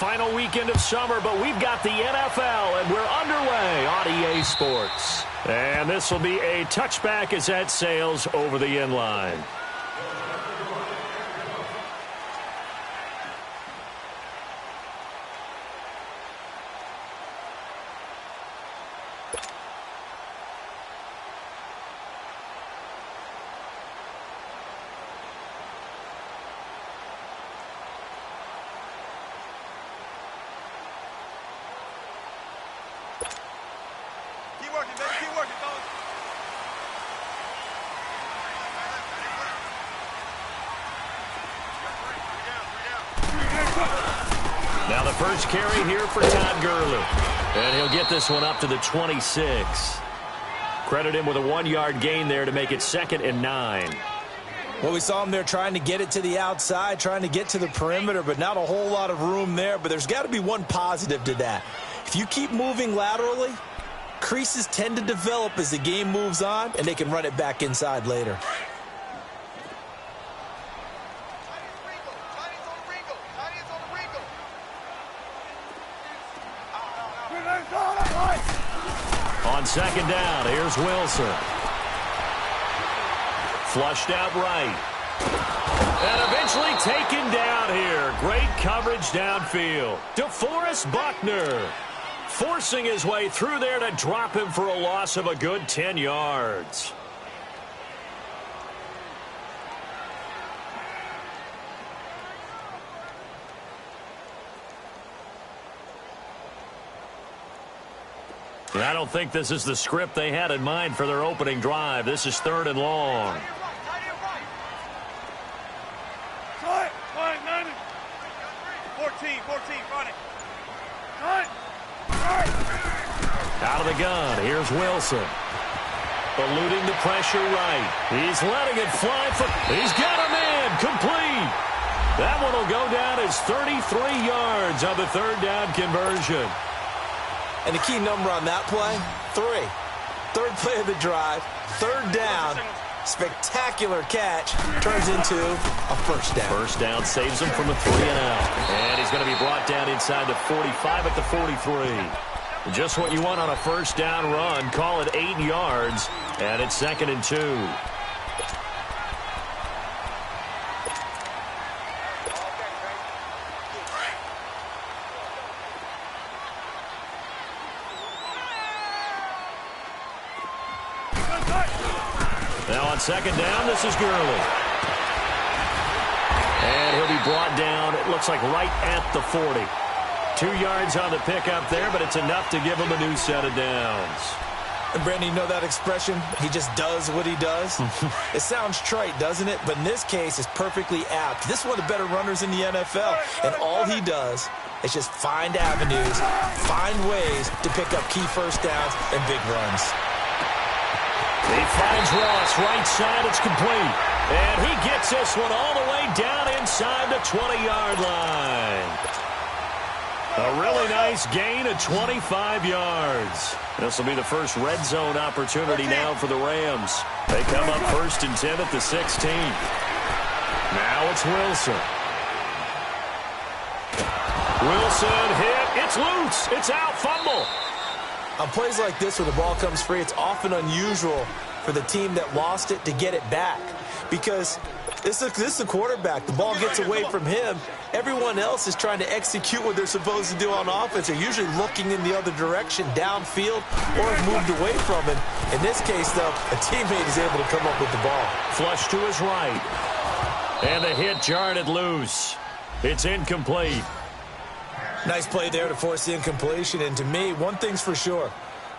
final weekend of summer, but we've got the NFL, and we're underway on EA Sports. And this will be a touchback as that sails over the end line. Now the first carry here for Todd Gurley. And he'll get this one up to the 26. Credit him with a 1-yard gain there to make it 2nd and 9. Well, we saw him there trying to get it to the outside, trying to get to the perimeter, but not a whole lot of room there. But there's got to be one positive to that. If you keep moving laterally, creases tend to develop as the game moves on, and they can run it back inside later. On 2nd down, here's Wilson. Flushed out right. And eventually taken down here. Great coverage downfield. DeForest Buckner forcing his way through there to drop him for a loss of a good 10 yards. And I don't think this is the script they had in mind for their opening drive. This is 3rd and long. Out of the gun, here's Wilson. Eluding the pressure right. He's letting it fly. He's got him in. Complete. That one will go down as 33 yards on the 3rd down conversion. And the key number on that play, 3. 3rd play of the drive, 3rd down, spectacular catch, turns into a 1st down. 1st down saves him from a 3 and out. And he's going to be brought down inside the 45 at the 43. Just what you want on a 1st down run. Call it 8 yards, and it's 2nd and 2. Now on 2nd down, this is Gurley. And he'll be brought down, it looks like right at the 40. 2 yards on the pickup there, but it's enough to give him a new set of downs. And Brandon, you know that expression? He just does what he does? It sounds trite, doesn't it? But in this case, it's perfectly apt. This is one of the better runners in the NFL. And all he does is just find avenues, find ways to pick up key 1st downs and big runs. He finds Ross, right side, it's complete. And he gets this one all the way down inside the 20-yard line. A really nice gain of 25 yards. This will be the first red zone opportunity now for the Rams. They come up 1st and 10 at the 16. Now it's Wilson. Wilson hit. It's loose. It's out. Fumble. On plays like this where the ball comes free, it's often unusual for the team that lost it to get it back. Because this is a quarterback. The ball gets away from him. Everyone else is trying to execute what they're supposed to do on offense. They're usually looking in the other direction, downfield, or have moved away from him. In this case, though, a teammate is able to come up with the ball. Flush to his right. And the hit jarred it loose. It's incomplete. Nice play there to force the incompletion. And to me, one thing's for sure.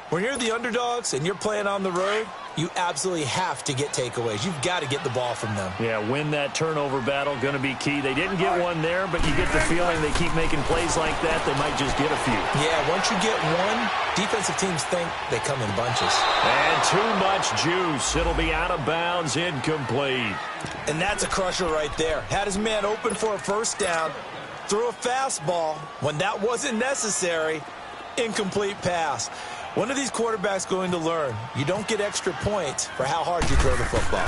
When you're the underdogs and you're playing on the road, you absolutely have to get takeaways. You've got to get the ball from them. Yeah, win that turnover battle, going to be key. They didn't get one there, but you get the feeling they keep making plays like that, they might just get a few. Yeah, once you get one, defensive teams think they come in bunches. And too much juice. It'll be out of bounds, incomplete. And that's a crusher right there. Had his man open for a 1st down, threw a fastball. When that wasn't necessary, incomplete pass. One of these quarterbacks going to learn, you don't get extra points for how hard you throw the football.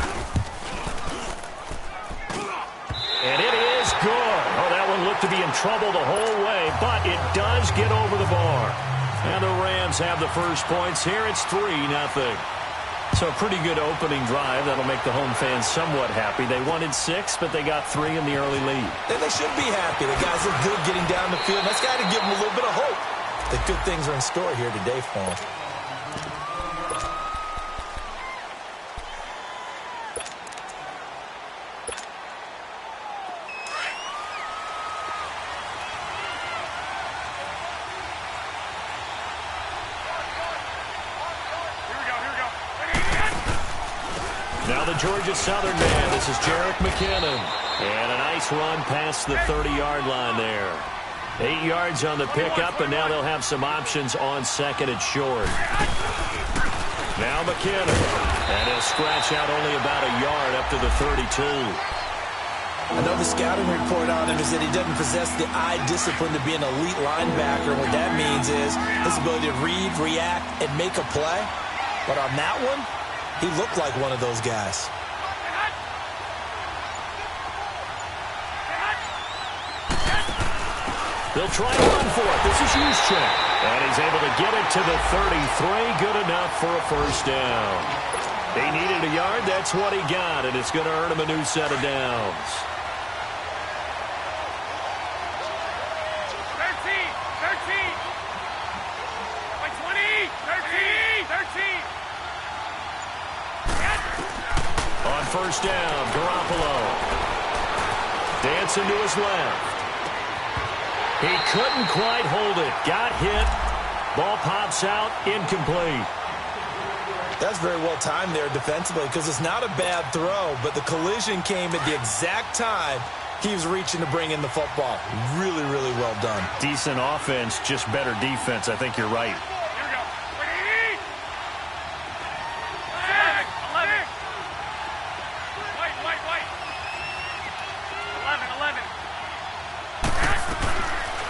And it is good. Oh, that one looked look to be in trouble the whole way, but it does get over the bar. And the Rams have the first points here. It's 3-0. So a pretty good opening drive. That'll make the home fans somewhat happy. They wanted 6, but they got 3 in the early lead. And they should be happy. The guys look good getting down the field. That's got to give them a little bit of hope that good things are in store here today for them. Now the Georgia Southern man. This is Jerick McKinnon. And a nice run past the 30-yard line there. 8 yards on the pickup, and now they'll have some options on second and short. Now McKinnon. And he'll scratch out only about a yard up to the 32. I know the scouting report on him is that he doesn't possess the eye discipline to be an elite linebacker. What that means is his ability to read, react, and make a play. But on that one, he looked like one of those guys. They'll try to run for it. This is Juszczyk. And he's able to get it to the 33. Good enough for a first down. He needed a yard. That's what he got. And it's going to earn him a new set of downs. 13. 20. 13. On first down, Garoppolo. Dancing to his left. He couldn't quite hold it. Got hit. Ball pops out. Incomplete. That's very well timed there defensively because it's not a bad throw, but the collision came at the exact time he was reaching to bring in the football. Really, really well done. Decent offense, just better defense. I think you're right.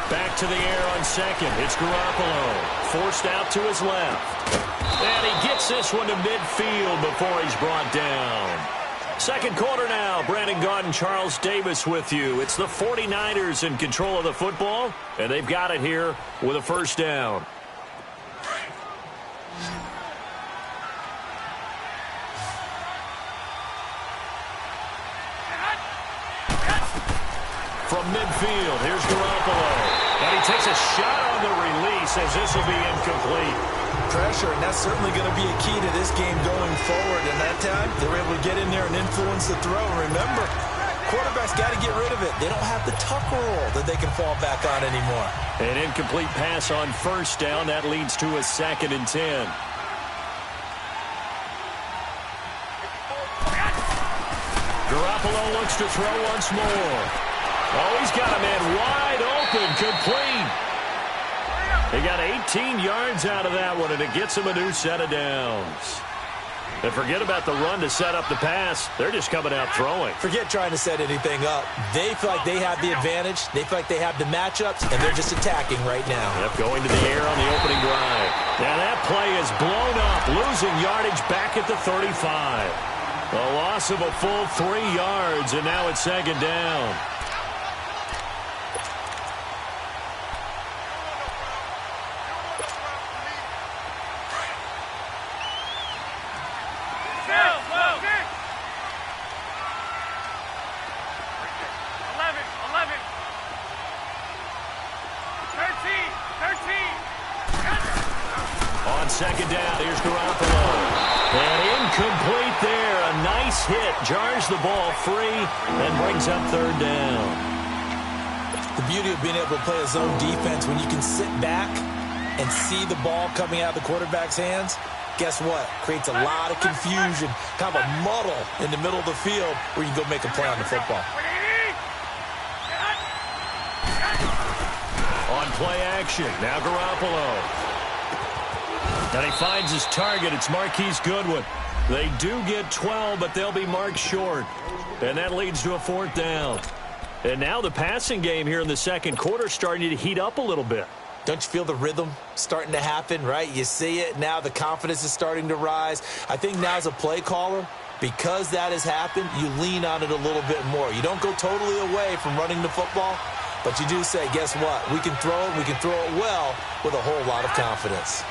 Back to the air on second. It's Garoppolo. Forced out to his left. And he gets this one to midfield before he's brought down. Second quarter now. Brandon Gaudin, Charles Davis with you. It's the 49ers in control of the football, and they've got it here with a first down. From midfield, here's Garoppolo. And he takes a shot on the release as this will be incomplete. Pressure, and that's certainly going to be a key to this game going forward. And that time, they were able to get in there and influence the throw. Remember, quarterbacks got to get rid of it. They don't have the tuck rule that they can fall back on anymore. An incomplete pass on first down. That leads to a 2nd and 10. Garoppolo looks to throw once more. Oh, he's got a man wide open, complete. They got 18 yards out of that one, and it gets him a new set of downs. And forget about the run to set up the pass. They're just coming out throwing. Forget trying to set anything up. They feel like they have the advantage. They feel like they have the matchups, and they're just attacking right now. Yep, going to the air on the opening drive. Now that play is blown up, losing yardage back at the 35. A loss of a full 3 yards, and now it's 2nd down. On 2nd down, here's Garoppolo. And incomplete there. A nice hit. Jars the ball free and brings up 3rd down. The beauty of being able to play a zone defense when you can sit back and see the ball coming out of the quarterback's hands, guess what? Creates a lot of confusion, kind of a muddle in the middle of the field where you can go make a play on the football. On play action, now Garoppolo. And he finds his target. It's Marquise Goodwin. They do get 12, but they'll be marked short. And that leads to a 4th down. And now the passing game here in the second quarter starting to heat up a little bit. Don't you feel the rhythm starting to happen, right? You see it. Now the confidence is starting to rise. I think now as a play caller, because that has happened, you lean on it a little bit more. You don't go totally away from running the football, But you do say, guess what? We can throw it. We can throw it well with a whole lot of confidence.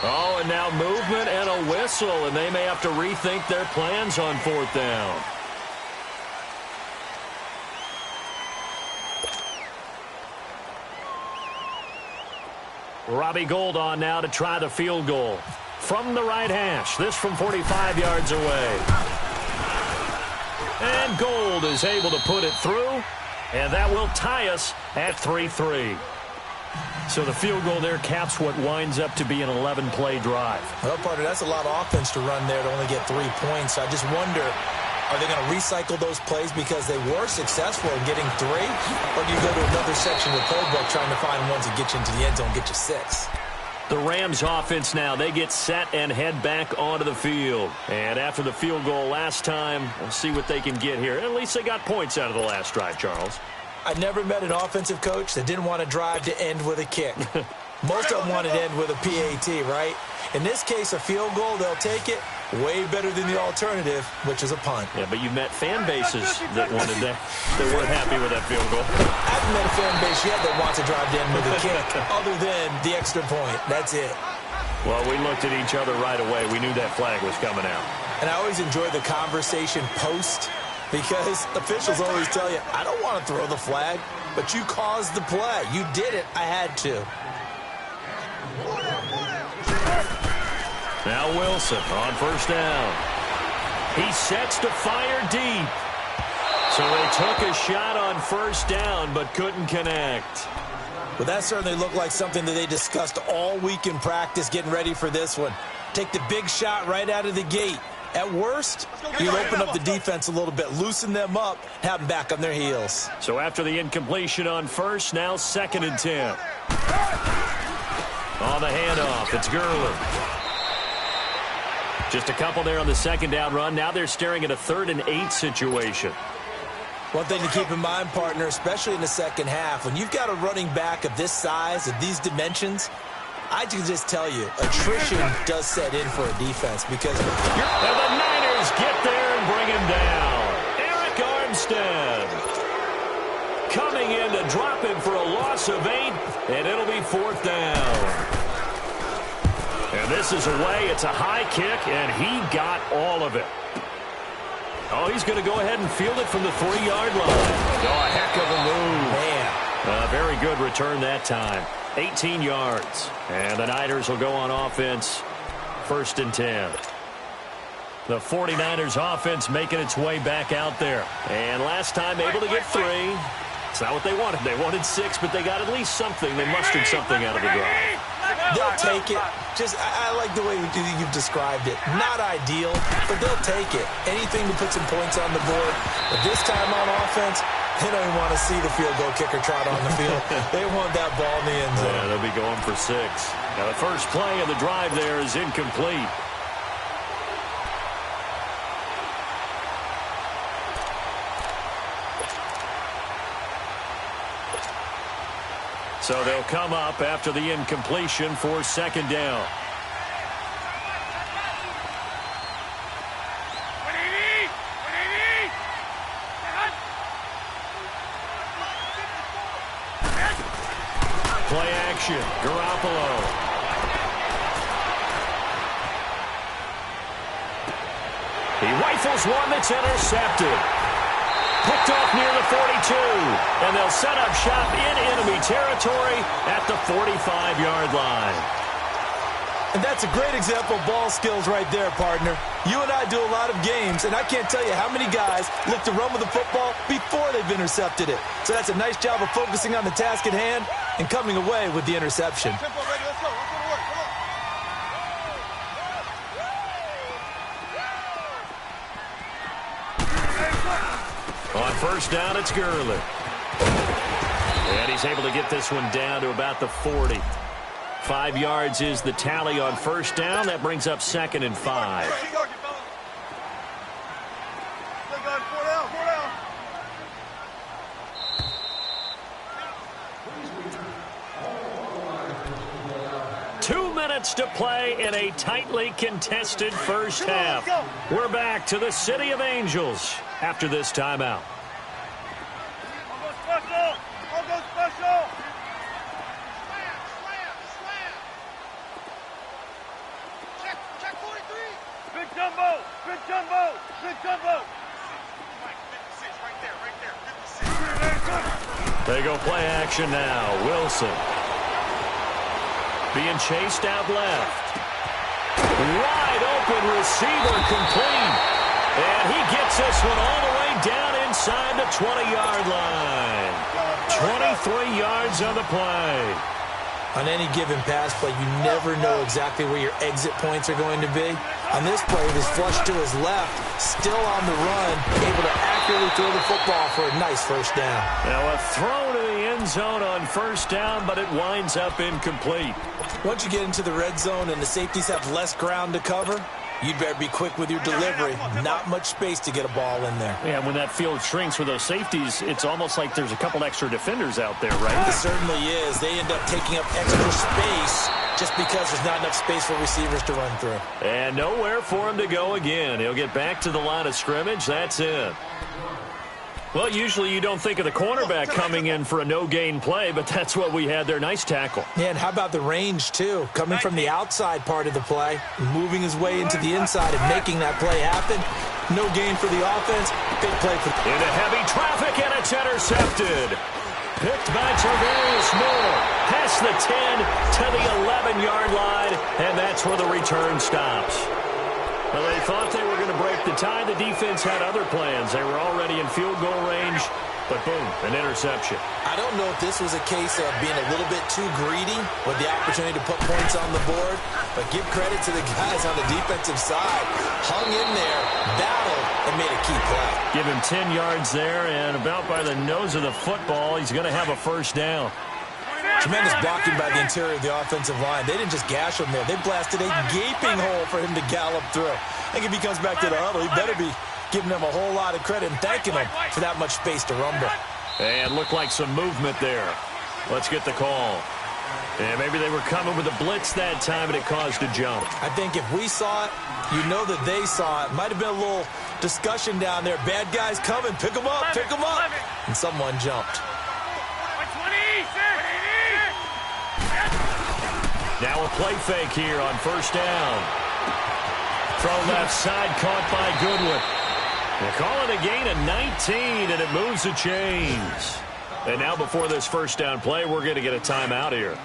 Oh, and now movement and a whistle, and they may have to rethink their plans on 4th down. Robbie Gould on now to try the field goal. From the right hash, this from 45 yards away. And Gould is able to put it through, and that will tie us at 3-3. So the field goal there caps what winds up to be an 11-play drive. Well, partner, that's a lot of offense to run there to only get 3 points. I just wonder, are they going to recycle those plays because they were successful in getting 3? Or do you go to another section of the playbook trying to find ones that get you into the end zone, get you 6? The Rams offense now, they get set and head back onto the field. And after the field goal last time, we'll see what they can get here. At least they got points out of the last drive, Charles. I never met an offensive coach that didn't want to drive to end with a kick. Most of them want to end with a PAT, right? In this case, a field goal, they'll take it way better than the alternative, which is a punt. Yeah, but you've met fan bases that wanted that, that weren't happy with that field goal. I haven't met a fan base yet that wants to drive to end with a kick, other than the extra point. That's it. Well, we looked at each other right away. We knew that flag was coming out. And I always enjoy the conversation post, because officials always tell you, I don't want to throw the flag, but you caused the play. You did it. I had to. Now Wilson on 1st down. He sets to fire deep. So they took a shot on 1st down, but couldn't connect. Well, that certainly looked like something that they discussed all week in practice getting ready for this one. Take the big shot right out of the gate. At worst, you open up the defense a little bit, loosen them up, have them back on their heels. So after the incompletion on 1st, now 2nd and 10. On the handoff, it's Gurley. Just a couple there on the 2nd down run. Now they're staring at a 3rd and 8 situation. One thing to keep in mind, partner, especially in the second half, when you've got a running back of this size, of these dimensions, I can just tell you, attrition does set in for a defense because and the Niners get there and bring him down. Eric Armstead coming in to drop him for a loss of 8, and it'll be 4th down. And this is away. It's a high kick, and he got all of it. Oh, he's going to go ahead and field it from the 3-yard line. Oh, a heck of a move. Man. A very good return that time. 18 yards. And the Niners will go on offense. 1st and 10. The 49ers offense making its way back out there. And last time able to get 3. It's not what they wanted. They wanted 6, but they got at least something. They mustered something out of the drive. They'll take it. I like the way you've described it. Not ideal, but they'll take it. Anything to put some points on the board. But this time on offense, they don't even want to see the field goal kicker trot on the field. They want that ball in the end zone. Yeah, they'll be going for 6. Now, the first play of the drive there is incomplete. So they'll come up after the incompletion for 2nd down. Play action. Garoppolo. He rifles one that's intercepted. Picked off near the 42. And they'll set up shop in enemy territory at the 45-yard line. And that's a great example of ball skills right there, partner. You and I do a lot of games, and I can't tell you how many guys look to run with the football before they've intercepted it. So that's a nice job of focusing on the task at hand and coming away with the interception. On 1st down, it's Gurley. And he's able to get this one down to about the 40. 5 yards is the tally on 1st down. That brings up 2nd and 5. minutes to play in a tightly contested first half. We're back to the City of Angels after this timeout. I'll go special. Check 43. Big jumbo. Big jumbo. Big jumbo. Mike, 56 right there. 56. They go play action now. Wilson being chased out left. Wide open receiver complete. And he gets this one all the way down inside the 20-yard line. 23 yards on the play. On any given pass play, you never know exactly where your exit points are going to be. On this play, it was flushed to his left, still on the run, able to accurately throw the football for a nice first down. Now a throw to the end zone on first down, but it winds up incomplete. Once you get into the red zone and the safeties have less ground to cover, you'd better be quick with your delivery. Not much space to get a ball in there. Yeah, when that field shrinks with those safeties, it's almost like there's a couple extra defenders out there, right? It certainly is. They end up taking up extra space just because there's not enough space for receivers to run through. And nowhere for him to go again. He'll get back to the line of scrimmage. That's it. Well, usually you don't think of the cornerback coming in for a no-gain play, but that's what we had there. Nice tackle. Yeah, and how about the range, too? Coming from the outside part of the play, moving his way into the inside and making that play happen. No gain for the offense. Big play for the... Into heavy traffic, and it's intercepted. Picked by Tarvarius Moore. Past the 10 to the 11-yard line, and that's where the return stops. Well, they thought they were going to break the tie. The defense had other plans. They were already in field goal range, but boom, an interception. I don't know if this was a case of being a little bit too greedy with the opportunity to put points on the board, but give credit to the guys on the defensive side. Hung in there, battled, and made a key play. Give him 10 yards there, and about by the nose of the football, he's going to have a first down. Tremendous blocking by the interior of the offensive line. They didn't just gash him there. They blasted a gaping hole for him to gallop through. I think if he comes back to the huddle, he better be giving them a whole lot of credit and thanking them for that much space to rumble. And looked like some movement there. Let's get the call. And maybe they were coming with a blitz that time, and it caused a jump. I think if we saw it, you know that they saw it. Might have been a little discussion down there. Bad guys coming. Pick them up. Pick them up. And someone jumped. Now a play fake here on first down. Throw left side caught by Goodwin. They call it a gain of 19, and it moves the chains. And now before this first down play, we're going to get a timeout here,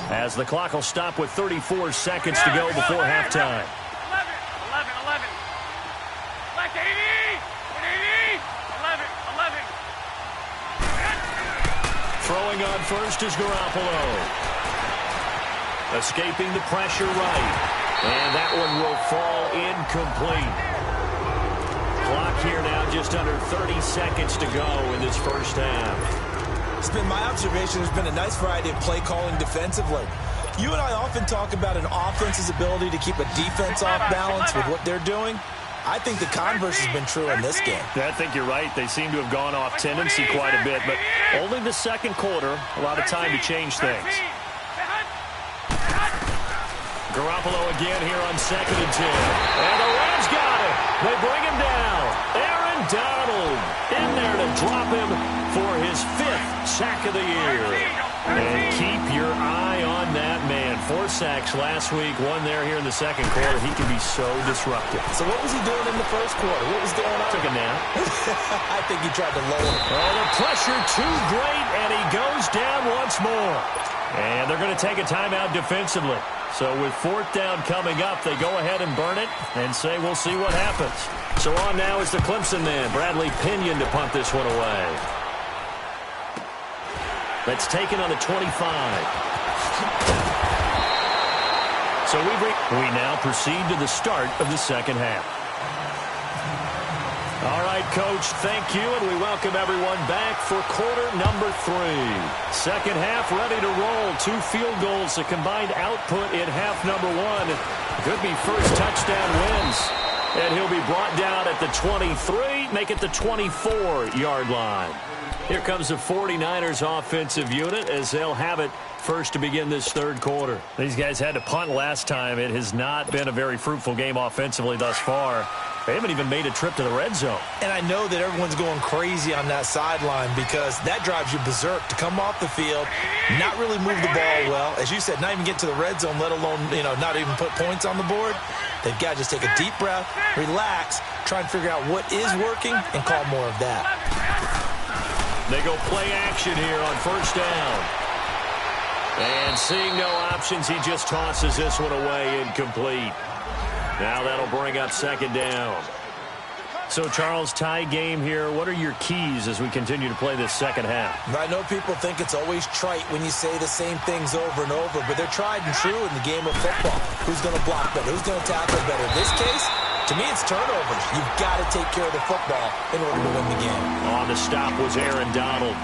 as the clock will stop with 34 seconds to go before halftime. 11. Like 80. 11. Throwing on first is Garoppolo. Escaping the pressure right. And that one will fall incomplete. Clock here now just under 30 seconds to go in this first half. It's been my observation there's been a nice variety of play calling defensively. You and I often talk about an offense's ability to keep a defense off balance with what they're doing. I think the converse has been true in this game. I think you're right. They seem to have gone off tendency quite a bit, but only the second quarter, a lot of time to change things. Garoppolo again here on 2nd and 10. And the Rams got it. They bring him down. Aaron Donald in there to drop him for his 5th sack of the year. And keep your eye on that man. 4 sacks last week, 1 there here in the second quarter. He can be so disruptive. So what was he doing in the first quarter? What was going on? Took a nap. I think he tried to lower it. Oh, the pressure too great, and he goes down once more. And they're going to take a timeout defensively. So with 4th down coming up, they go ahead and burn it and say we'll see what happens. So on now is the Clemson man, Bradley Pinion, to punt this one away. That's taken on the 25. So we now proceed to the start of the second half. All right, Coach, thank you, and we welcome everyone back for quarter number 3. Second half ready to roll. 2 field goals, a combined output in half number 1. Could be first touchdown wins. And he'll be brought down at the 23, make it the 24-yard line. Here comes the 49ers offensive unit as they'll have it first to begin this third quarter. These guys had to punt last time. It has not been a very fruitful game offensively thus far. They haven't even made a trip to the red zone. And I know that everyone's going crazy on that sideline because that drives you berserk to come off the field, not really move the ball well. As you said, not even get to the red zone, let alone, not even put points on the board. They've got to just take a deep breath, relax, try and figure out what is working, and call more of that. They go play action here on first down. And seeing no options, he just tosses this one away incomplete. Now that'll bring up second down. So, Charles, tie game here. What are your keys as we continue to play this second half? I know people think it's always trite when you say the same things over and over, but they're tried and true in the game of football. Who's going to block better? Who's going to tackle better? In this case, to me, it's turnovers. You've got to take care of the football in order to win the game. On the stop was Aaron Donald.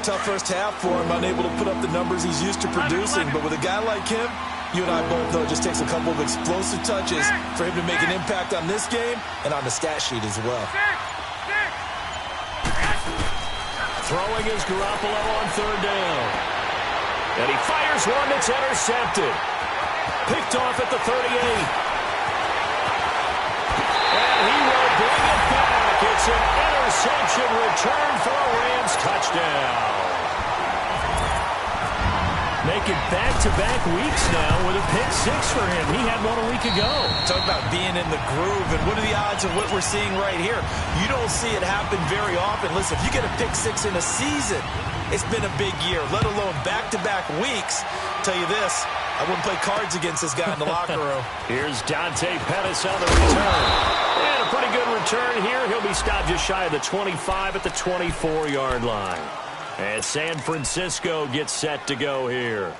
Tough first half for him, unable to put up the numbers he's used to producing, but with a guy like him, you and I both know it just takes a couple of explosive touches for him to make an impact on this game and on the stat sheet as well. Throwing is Garoppolo on third down. And he fires one that's intercepted. Picked off at the 38. And he will bring it back. It's an interception return for a Rams touchdown. Making back-to-back weeks now with a pick six for him. He had one a week ago. Talk about being in the groove, and what are the odds of what we're seeing right here? You don't see it happen very often. Listen, if you get a pick six in a season, it's been a big year, let alone back-to-back weeks. Tell you this, I wouldn't play cards against this guy in the locker room. Here's Dante Pettis on the return. And a pretty good return here. He'll be stopped just shy of the 25 at the 24-yard line. And San Francisco gets set to go here.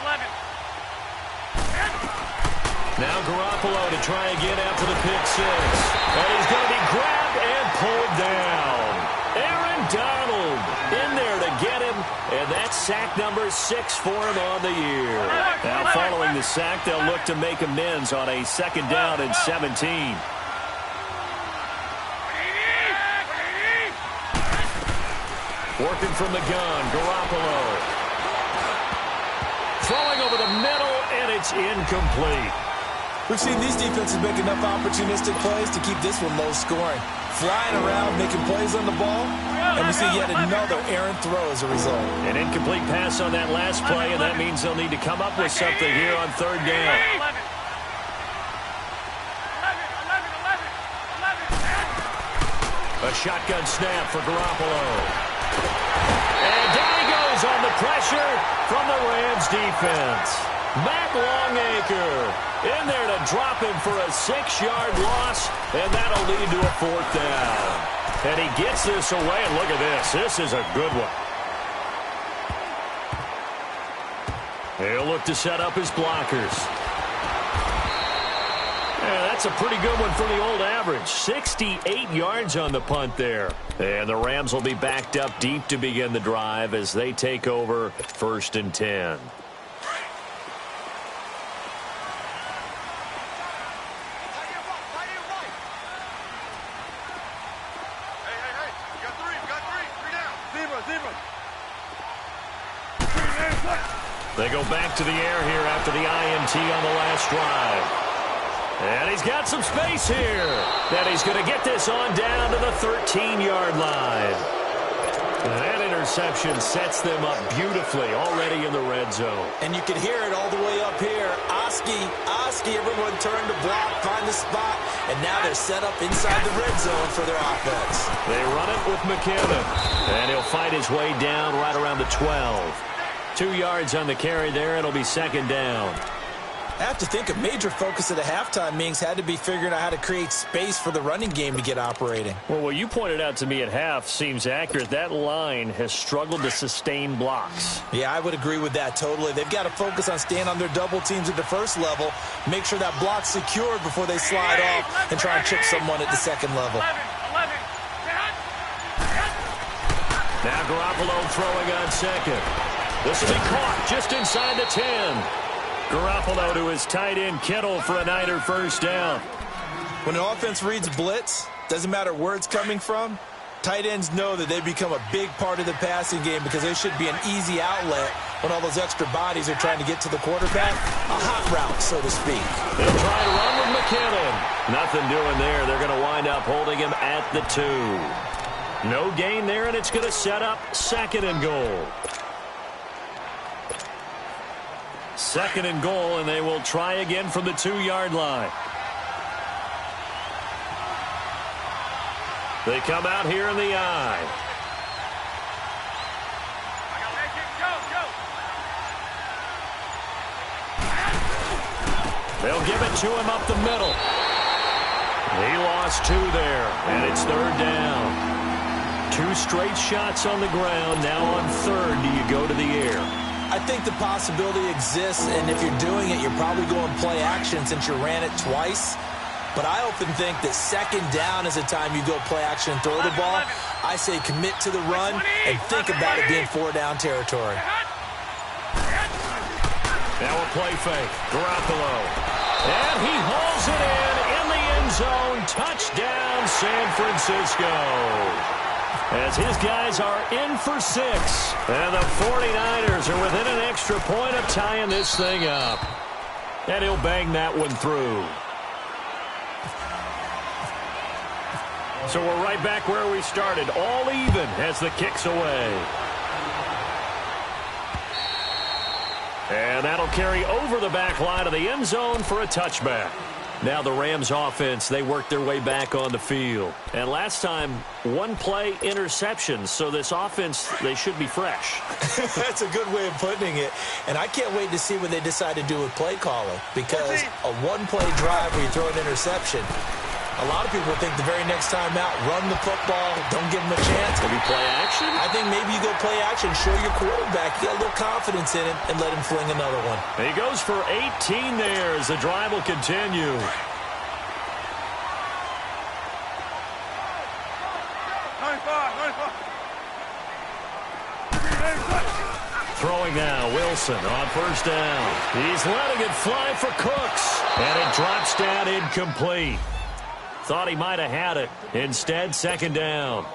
11. Now Garoppolo to try again after the pick six. And he's going to be grabbed and pulled down. Aaron Donald in there to get him. And that's sack number 6 for him on the year. Now following the sack, they'll look to make amends on a second down and 17. Working from the gun, Garoppolo. Throwing over the middle, and it's incomplete. We've seen these defenses make enough opportunistic plays to keep this one low scoring. Flying around, making plays on the ball, and we see yet another errant throw as a result. An incomplete pass on that last play, and that means they'll need to come up with something here on third down. A shotgun snap for Garoppolo. And down he goes on the pressure from the Rams defense. Matt Longacre in there to drop him for a 6-yard loss, and that'll lead to a fourth down. And he gets this away, and look at this. This is a good one. He'll look to set up his blockers. Yeah, that's a pretty good one for the old average. 68 yards on the punt there. And the Rams will be backed up deep to begin the drive as they take over 1st and 10. They go back to the air here after the INT on the last drive. And he's got some space here. And he's going to get this on down to the 13-yard line. And that interception sets them up beautifully already in the red zone. And you can hear it all the way up here. Oski, everyone turned to block, find the spot, and now they're set up inside the red zone for their offense. They run it with McKenna. And he'll fight his way down right around the 12. 2 yards on the carry there. It'll be second down. I have to think a major focus of the halftime meetings had to be figuring out how to create space for the running game to get operating. Well, what you pointed out to me at half seems accurate. That line has struggled to sustain blocks. Yeah, I would agree with that totally. They've got to focus on staying on their double teams at the first level, make sure that block's secured before they slide off and try and chip someone at the second level. Now Garoppolo throwing on second. This will be caught just inside the 10. Garoppolo to his tight end Kittle for a Niner first down. When an offense reads blitz, doesn't matter where it's coming from, tight ends know that they become a big part of the passing game because they should be an easy outlet when all those extra bodies are trying to get to the quarterback. A hot route, so to speak. They'll try to run with McKinnon. Nothing doing there. They're going to wind up holding him at the 2. No gain there, and it's going to set up 2nd and goal. 2nd and goal, and they will try again from the 2-yard line. They come out here in the eye. They'll give it to him up the middle. He lost 2 there, and it's 3rd down. 2 straight shots on the ground. Now on 3rd, do you go to the air? I think the possibility exists, and if you're doing it, you're probably going play action since you ran it twice. But I often think that 2nd down is the time you go play action and throw the ball. I say commit to the run and think about it being 4-down territory. Now a play fake. Garoppolo. And he hauls it in the end zone. Touchdown, San Francisco. As his guys are in for 6. And the 49ers are within an extra point of tying this thing up. And he'll bang that one through. So we're right back where we started, all even as the kick's away. And that'll carry over the back line of the end zone for a touchback. Now the Rams offense, they work their way back on the field. And last time, 1 play interception. So this offense, they should be fresh. That's a good way of putting it. And I can't wait to see what they decide to do with play calling. Because a 1-play drive where you throw an interception, a lot of people think the very next time out, run the football, don't give him a chance. Maybe play action? I think maybe you go play action, show your quarterback, get a little confidence in it, and let him fling another one. He goes for 18 there as the drive will continue. Throwing now, Wilson on first down. He's letting it fly for Cooks, and it drops down incomplete. Thought he might have had it. Instead, 2nd down.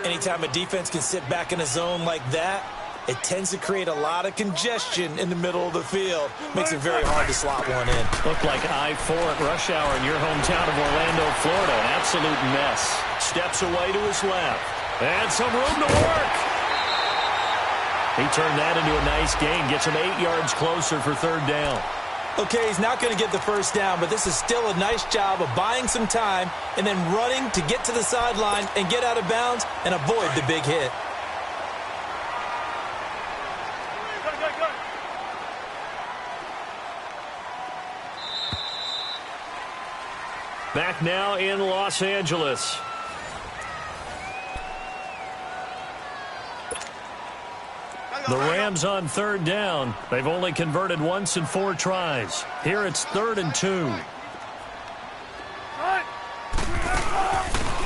Anytime a defense can sit back in a zone like that, it tends to create a lot of congestion in the middle of the field. Makes it very hard to slot one in. Looked like I-4 at rush hour in your hometown of Orlando, Florida. An absolute mess. Steps away to his left. And some room to work. He turned that into a nice gain. Gets him 8 yards closer for 3rd down. Okay, he's not going to get the first down, but this is still a nice job of buying some time and then running to get to the sideline and get out of bounds and avoid the big hit. Back now in Los Angeles. The Rams on 3rd down. They've only converted once in 4 tries. Here it's 3rd and 2.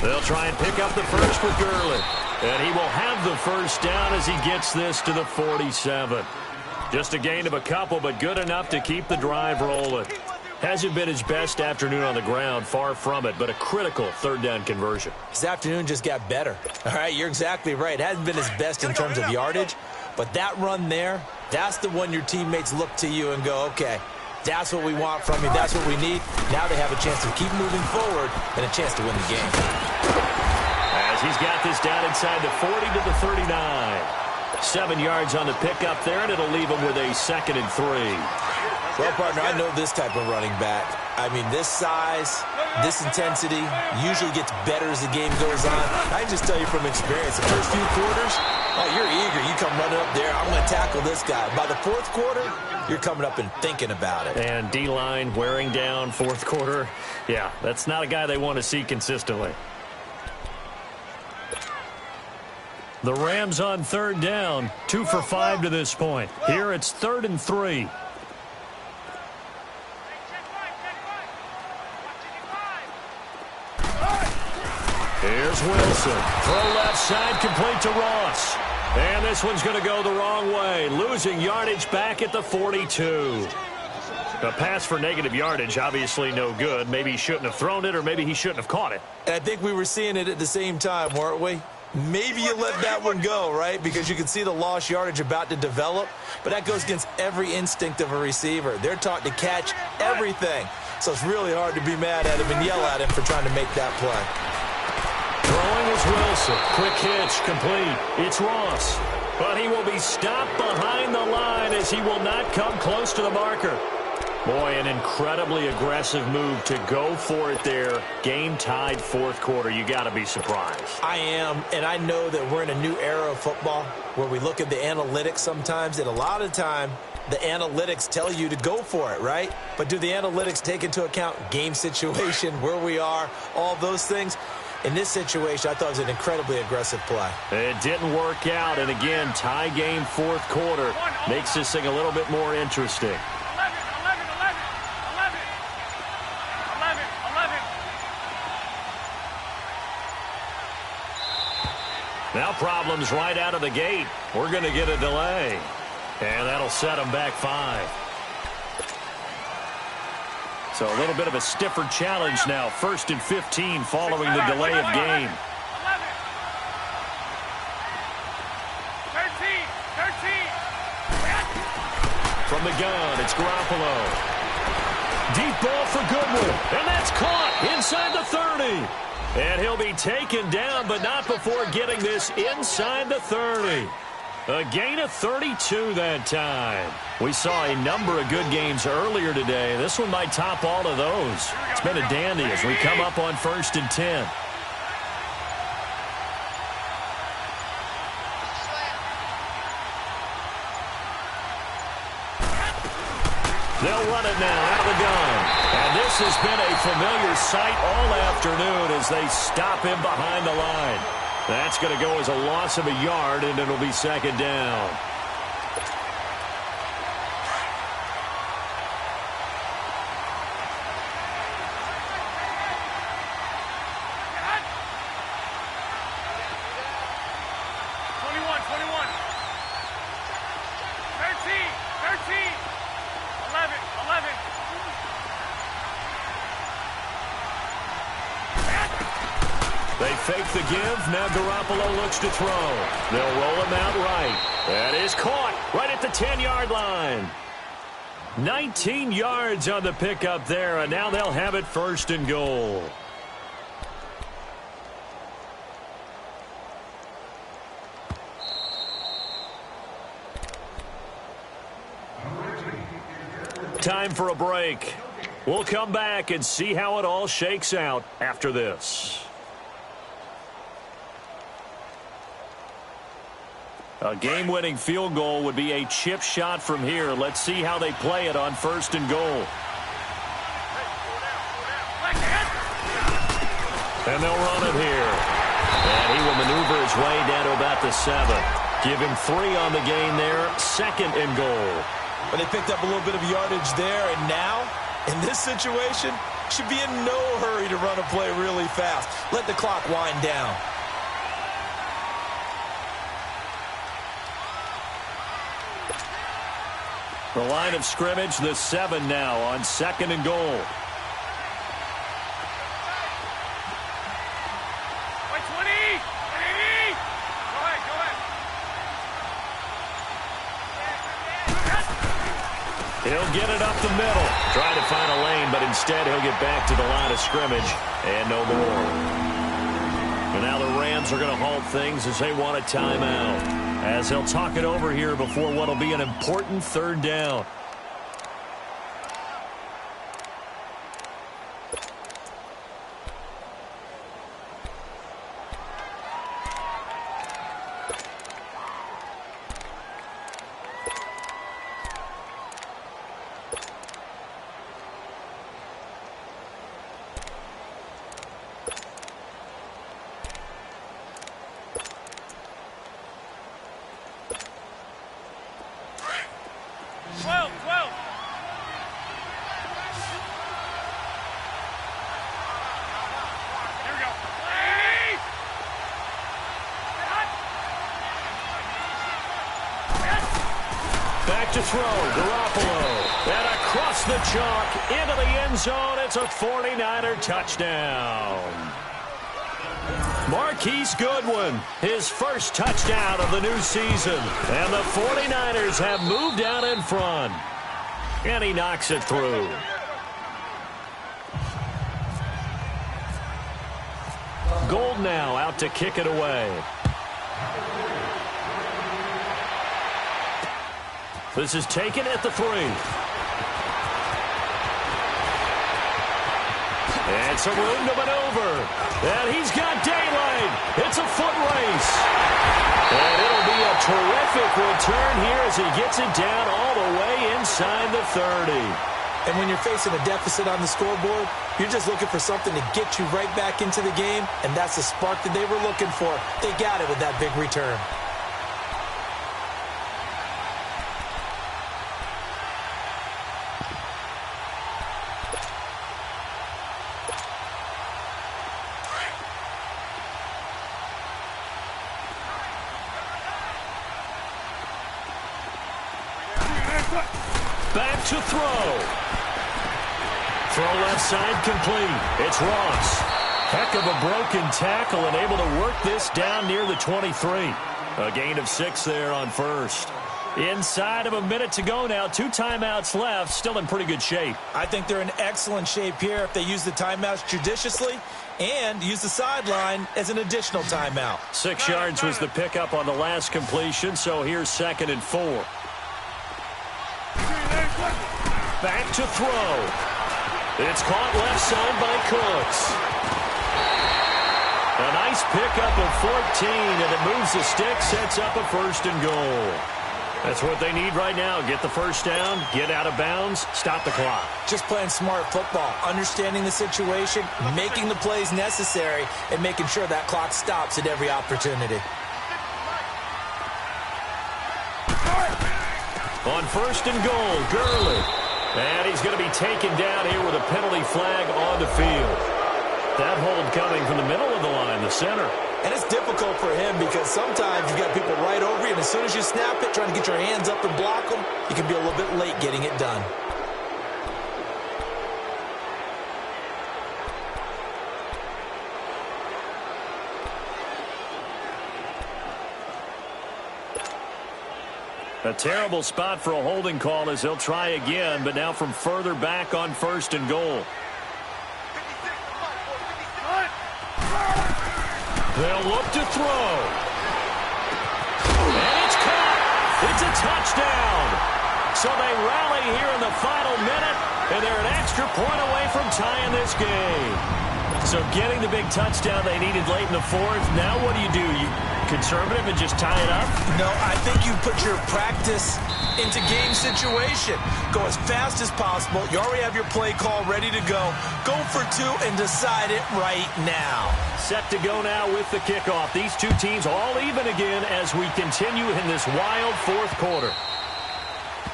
They'll try and pick up the first with Gurley. And he will have the first down as he gets this to the 47. Just a gain of a couple, but good enough to keep the drive rolling. Hasn't been his best afternoon on the ground, far from it, but a critical 3rd down conversion. His afternoon just got better. All right, you're exactly right. It hasn't been his best in terms of yardage, but that run there, that's the one your teammates look to you and go, okay, that's what we want from you. That's what we need. Now they have a chance to keep moving forward and a chance to win the game. As he's got this down inside the 40 to the 39. 7 yards on the pickup there, and it'll leave him with a 2nd and 3. Well, partner, I know this type of running back. I mean, this size, this intensity usually gets better as the game goes on. I can just tell you from experience, the first few quarters, oh, you're eager. You come running up there, I'm going to tackle this guy. By the 4th quarter, you're coming up and thinking about it. And D-line wearing down 4th quarter. Yeah, that's not a guy they want to see consistently. The Rams on 3rd down, 2 for 5 to this point. Here it's 3rd and 3. Here's Wilson. Throw left side, complete to Ross. And this one's going to go the wrong way. Losing yardage back at the 42. A pass for negative yardage, obviously no good. Maybe he shouldn't have thrown it, or maybe he shouldn't have caught it. And I think we were seeing it at the same time, weren't we? Maybe you let that one go, right? Because you can see the lost yardage about to develop. But that goes against every instinct of a receiver. They're taught to catch everything. So it's really hard to be mad at him and yell at him for trying to make that play. Throwing is Wilson. Quick hitch, complete. It's Ross. But he will be stopped behind the line as he will not come close to the marker. Boy, an incredibly aggressive move to go for it there. Game tied fourth quarter. You got to be surprised. I am, and I know that we're in a new era of football where we look at the analytics sometimes, and a lot of time the analytics tell you to go for it, right? But do the analytics take into account game situation, where we are, all those things? In this situation, I thought it was an incredibly aggressive play. It didn't work out, and again, tie game fourth quarter makes this thing a little bit more interesting. 11. Now problems right out of the gate. We're going to get a delay. And that'll set them back 5. So a little bit of a stiffer challenge now. 1st and 15 following the delay of game. 11. 13. From the gun, it's Garoppolo. Deep ball for Goodwin. And that's caught inside the 30. And he'll be taken down, but not before getting this inside the 30. A gain of 32 that time. We saw a number of good games earlier today. This one might top all of those. It's been a dandy as we come up on 1st and 10. They'll run it now out of the gun. And this has been a familiar sight all afternoon as they stop him behind the line. That's going to go as a loss of a yard, and it'll be 2nd down. They fake the give. Now Garoppolo looks to throw. They'll roll him out right. That is caught right at the 10-yard line. 19 yards on the pickup there, and now they'll have it 1st and goal. Time for a break. We'll come back and see how it all shakes out after this. A game-winning field goal would be a chip shot from here. Let's see how they play it on 1st and goal. And they'll run it here. And he will maneuver his way down to about the 7. Give him 3 on the gain there. 2nd and goal. But they picked up a little bit of yardage there, and now, in this situation, should be in no hurry to run a play really fast. Let the clock wind down. The line of scrimmage, the 7 now on 2nd and goal. He'll get it up the middle. Trying to find a lane, but instead he'll get back to the line of scrimmage and no more. And now the Rams are going to halt things as they want a timeout, as they'll talk it over here before what will be an important 3rd down. Back to throw, Garoppolo. And across the chalk, into the end zone. It's a 49er touchdown. Marquise Goodwin, his first touchdown of the new season. And the 49ers have moved out in front. And he knocks it through. Gold now out to kick it away. This is taken at the 3. And some room to maneuver. And he's got daylight. It's a foot race. And it'll be a terrific return here as he gets it down all the way inside the 30. And when you're facing a deficit on the scoreboard, you're just looking for something to get you right back into the game, and that's the spark that they were looking for. They got it with that big return. Back to throw. Throw left side complete. It's Ross. Heck of a broken tackle and able to work this down near the 23. A gain of 6 there on first. Inside of a minute to go now. 2 timeouts left. Still in pretty good shape. I think they're in excellent shape here if they use the timeouts judiciously and use the sideline as an additional timeout. 6 yards was the pickup on the last completion, so here's 2nd and 4. Back to throw. It's caught left side by Cooks. A nice pickup of 14, and it moves the stick, sets up a 1st and goal. That's what they need right now. Get the first down, get out of bounds, stop the clock. Just playing smart football, understanding the situation, making the plays necessary, and making sure that clock stops at every opportunity. On 1st and goal, Gurley. And he's going to be taken down here with a penalty flag on the field. That hold coming from the middle of the line, the center. And it's difficult for him because sometimes you've got people right over you, and as soon as you snap it, trying to get your hands up and block them, you can be a little bit late getting it done. A terrible spot for a holding call as they'll try again, but now from further back on 1st and goal. They'll look to throw. And it's caught. It's a touchdown. So they rally here in the final minute, and they're an extra point away from tying this game. So getting the big touchdown they needed late in the 4th. Now what do? You conservative and just tie it up? No, I think you put your practice into game situation. Go as fast as possible. You already have your play call ready to go. Go for 2 and decide it right now. Set to go now with the kickoff. These two teams all even again as we continue in this wild 4th quarter.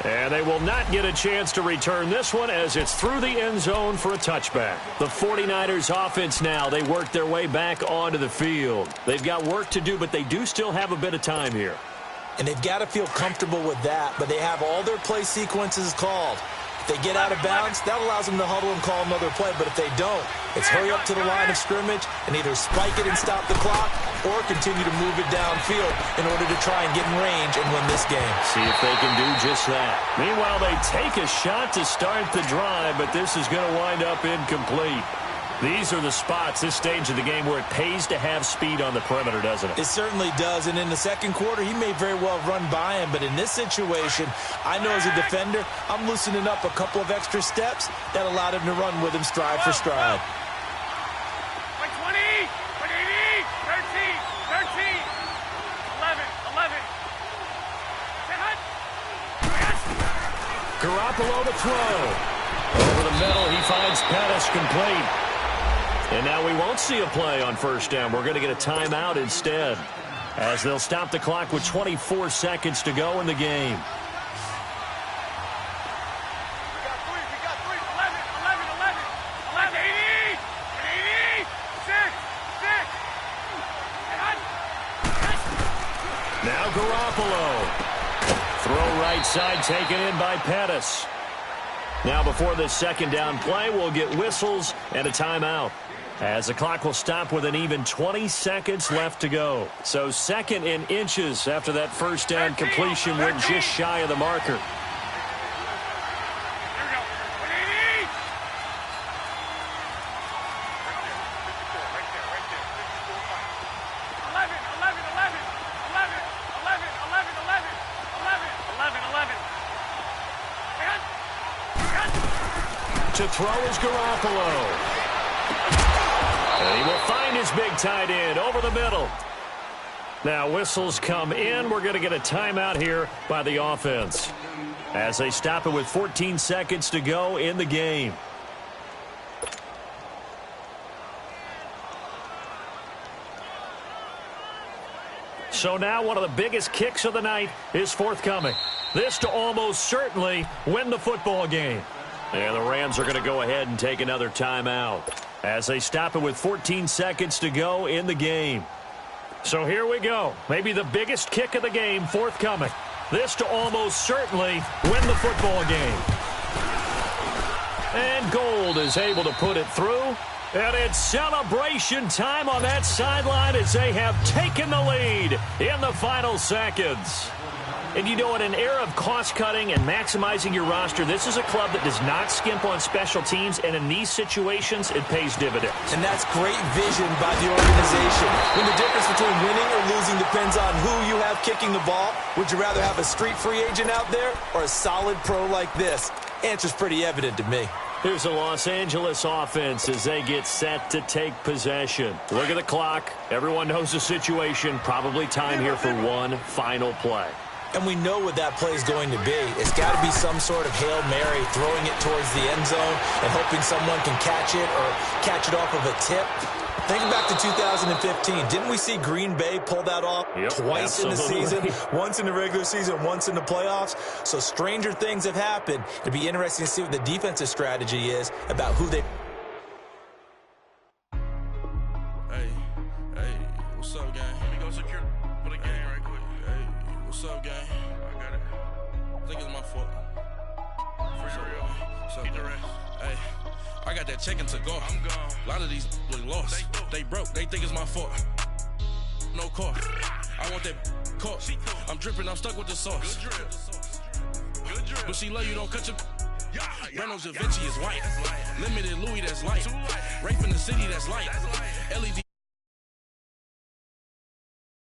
And they will not get a chance to return this one as it's through the end zone for a touchback. The 49ers offense now, they work their way back onto the field. They've got work to do, but they do still have a bit of time here. And they've got to feel comfortable with that, but they have all their play sequences called. If they get out of bounds, that allows them to huddle and call another play, but if they don't, it's hurry up to the line of scrimmage and either spike it and stop the clock or continue to move it downfield in order to try and get in range and win this game. See if they can do just that. Meanwhile, they take a shot to start the drive, but this is going to wind up incomplete. These are the spots, this stage of the game, where it pays to have speed on the perimeter, doesn't it? It certainly does, and in the 2nd quarter, he may very well run by him, but in this situation, I know as a defender, I'm loosening up a couple of extra steps that allowed him to run with him stride for stride. 20, 13, 11, 11. Garoppolo to throw. Over the middle, he finds Pettis complete. And now we won't see a play on 1st down. We're going to get a timeout instead, as they'll stop the clock with 24 seconds to go in the game. We got 3, 11, 80, 6. Now Garoppolo Throw right side taken in by Pettis. Now before this second down play, we'll get whistles and a timeout, as the clock will stop with an even 20 seconds left to go. So second in inches after that first down completion went just shy of the marker. To throw is Garoppolo. And he will find his big tight end over the middle. Now whistles come in. We're going to get a timeout here by the offense, as they stop it with 14 seconds to go in the game. So now one of the biggest kicks of the night is forthcoming. This to almost certainly win the football game. And the Rams are going to go ahead and take another timeout, as they stop it with 14 seconds to go in the game. So here we go. Maybe the biggest kick of the game forthcoming. This to almost certainly win the football game. And Gold is able to put it through. And it's celebration time on that sideline as they have taken the lead in the final seconds. And you know, in an era of cost-cutting and maximizing your roster, this is a club that does not skimp on special teams, and in these situations, it pays dividends. And that's great vision by the organization. When the difference between winning or losing depends on who you have kicking the ball, would you rather have a street free agent out there or a solid pro like this? Answer's pretty evident to me. Here's the Los Angeles offense as they get set to take possession. Look at the clock. Everyone knows the situation. Probably time here for one final play. And we know what that play is going to be. It's got to be some sort of Hail Mary, throwing it towards the end zone and hoping someone can catch it or catch it off of a tip. Think back to 2015. Didn't we see Green Bay pull that off twice in the season? Once in the regular season, once in the playoffs. So stranger things have happened. It'd be interesting to see what the defensive strategy is about who they... Hey, what's up, gang? Let me go secure for the game right quick. Hey, what's up, gang? I got it. I think it's my fault. For real. What's up, keep the rest. Hey, I got that check-in to go. I'm gone. A lot of these look lost. They broke. They think it's my fault. No car. I want that caught. I'm dripping. I'm stuck with the sauce. Good drip. But she love you. Don't cut your... Reynolds Da Vinci is white. Limited Louis, that's light. Rape in the city, that's light. LED